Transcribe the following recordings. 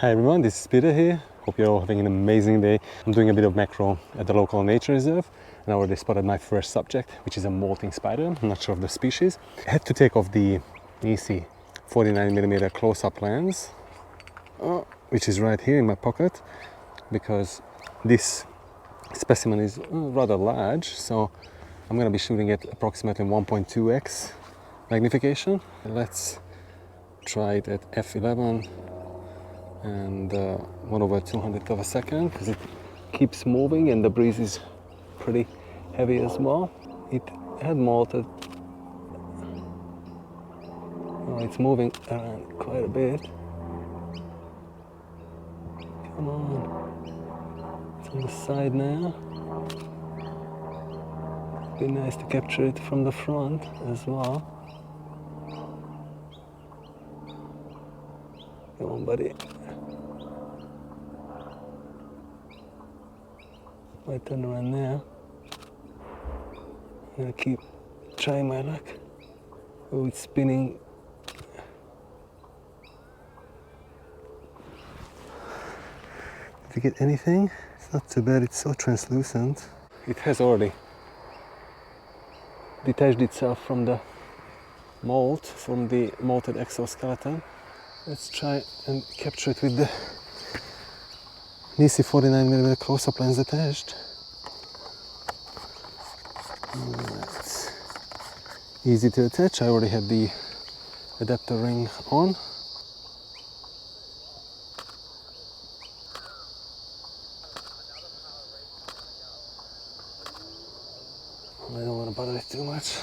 Hi everyone, this is Peter here. Hope you're all having an amazing day. I'm doing a bit of macro at the local nature reserve and I already spotted my first subject, which is a molting spider. I'm not sure of the species. I had to take off the NiSi 49mm close-up lens, which is right here in my pocket, because this specimen is rather large, so I'm going to be shooting at approximately 1.2x magnification. Let's try it at f11 and 1/200th of a second, because it keeps moving and the breeze is pretty heavy as well. It had molted. Oh, it's moving around quite a bit. Come on. It's on the side now. It'd be nice to capture it from the front as well. Come on, buddy. Might turn around now. I'm gonna keep trying my luck. Oh, it's spinning. Did you get anything? It's not too bad, it's so translucent. It has already detached itself from the mold, from the molted exoskeleton. Let's try and capture it with the NiSi 49mm close-up lens attached. That's easy to attach. I already had the adapter ring on. I don't want to bother it too much.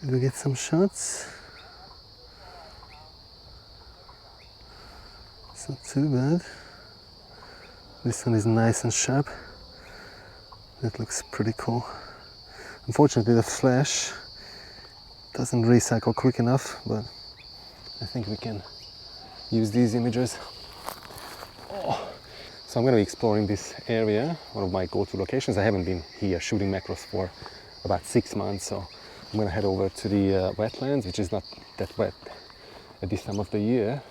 Did we get some shots? It's not too bad. This one is nice and sharp. That looks pretty cool. Unfortunately, the flash doesn't recycle quick enough, but I think we can use these images. So I'm going to be exploring this area, one of my go-to locations. I haven't been here shooting macros for about 6 months, so I'm going to head over to the wetlands, which is not that wet at this time of the year.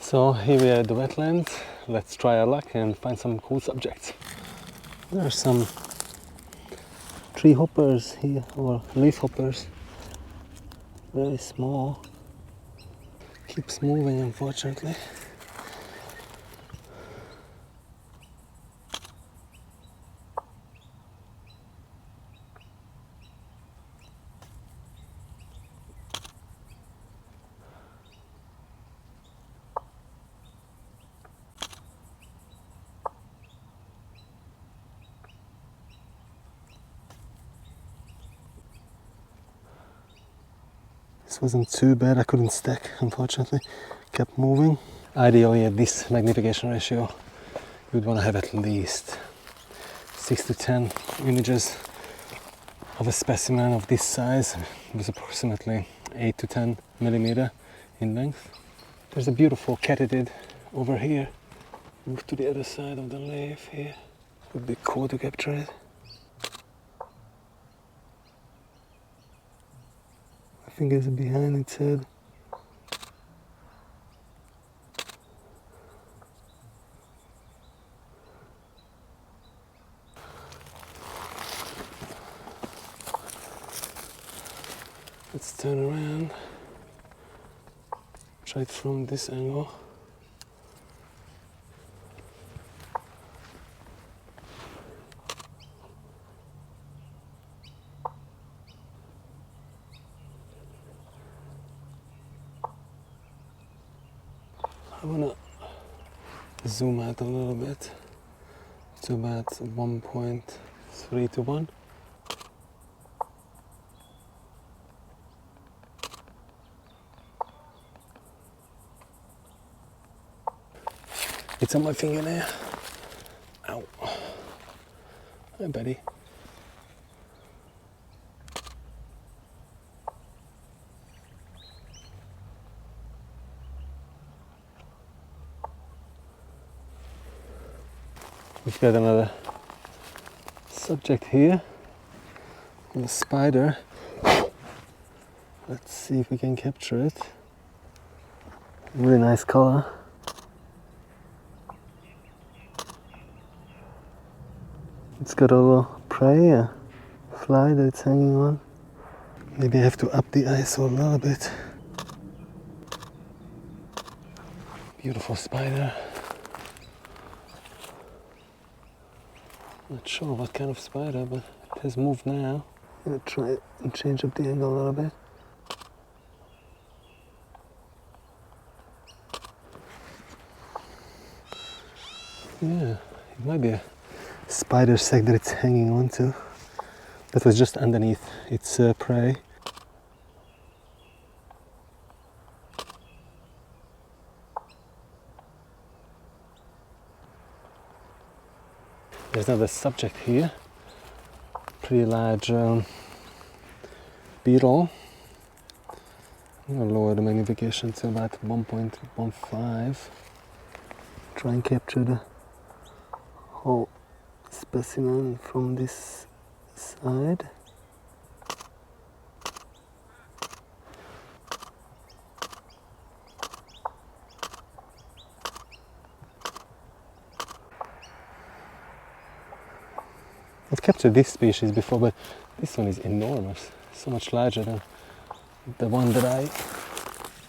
So here we are at the wetlands. Let's try our luck and find some cool subjects. There are some tree hoppers here, or leaf hoppers. Very small. Keeps moving, unfortunately. This wasn't too bad, I couldn't stack, unfortunately. Kept moving. Ideally at this magnification ratio, you'd want to have at least 6 to 10 images of a specimen of this size. It was approximately 8 to 10 millimeter in length. There's a beautiful cathetid over here. Move to the other side of the leaf here. Would be cool to capture it. Fingers are behind its head. Let's turn around. Try it from this angle. I want to zoom out a little bit to about 1.3 to 1. It's on my fingernail. Ow. Hi, buddy. We've got another subject here, the spider. Let's see if we can capture it. Really nice color. It's got a little prey, a fly that it's hanging on. Maybe I have to up the ISO a little bit. Beautiful spider. Not sure what kind of spider, but it has moved now. I'm gonna try and change up the angle a little bit. Yeah, it might be a spider sac that it's hanging on to. That was just underneath its prey. There's another subject here. Pretty large beetle. I'm gonna lower the magnification to about 1.15. Try and capture the whole specimen from this side. I've captured this species before, but this one is enormous, so much larger than the one that I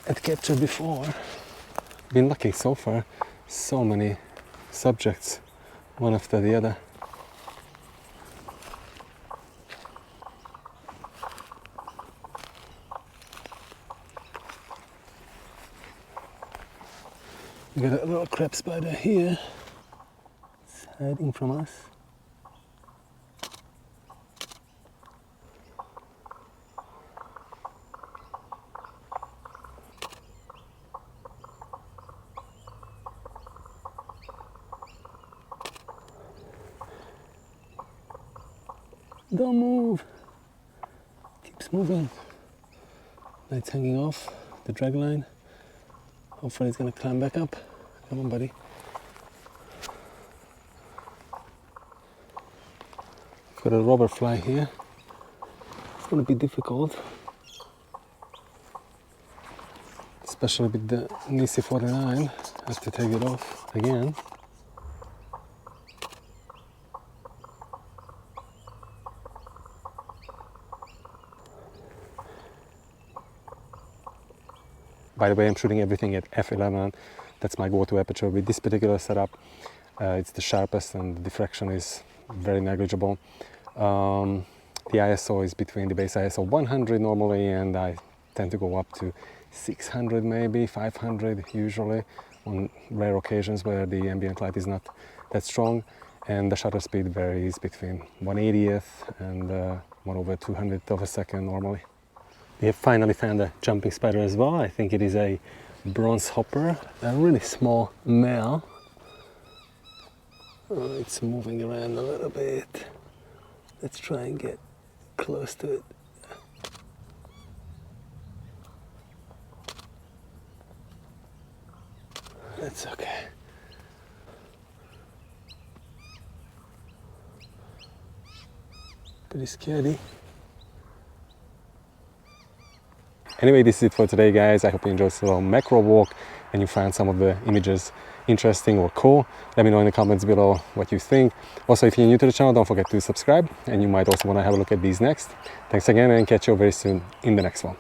had captured before. Been lucky so far, so many subjects, one after the other. We got a little crab spider here. It's hiding from us. Don't move. Keeps moving. Now it's hanging off the drag line. Hopefully it's gonna climb back up. Come on, buddy. Got a robber fly here. It's gonna be difficult, especially with the NiSi 49. I have to take it off again. By the way, I'm shooting everything at f11. That's my go-to aperture with this particular setup. It's the sharpest and the diffraction is very negligible. The ISO is between the base ISO 100 normally, and I tend to go up to 600 maybe, 500 usually, on rare occasions where the ambient light is not that strong. And the shutter speed varies between 1/80th and 1/200th of a second normally. We have finally found a jumping spider as well. I think it is a bronze hopper, a really small male. Oh, it's moving around a little bit. Let's try and get close to it. That's okay. Pretty scary. Anyway, this is it for today, guys. I hope you enjoyed this little macro walk and you found some of the images interesting or cool. Let me know in the comments below what you think. Also, if you're new to the channel, don't forget to subscribe, and you might also want to have a look at these next. Thanks again, and catch you very soon in the next one.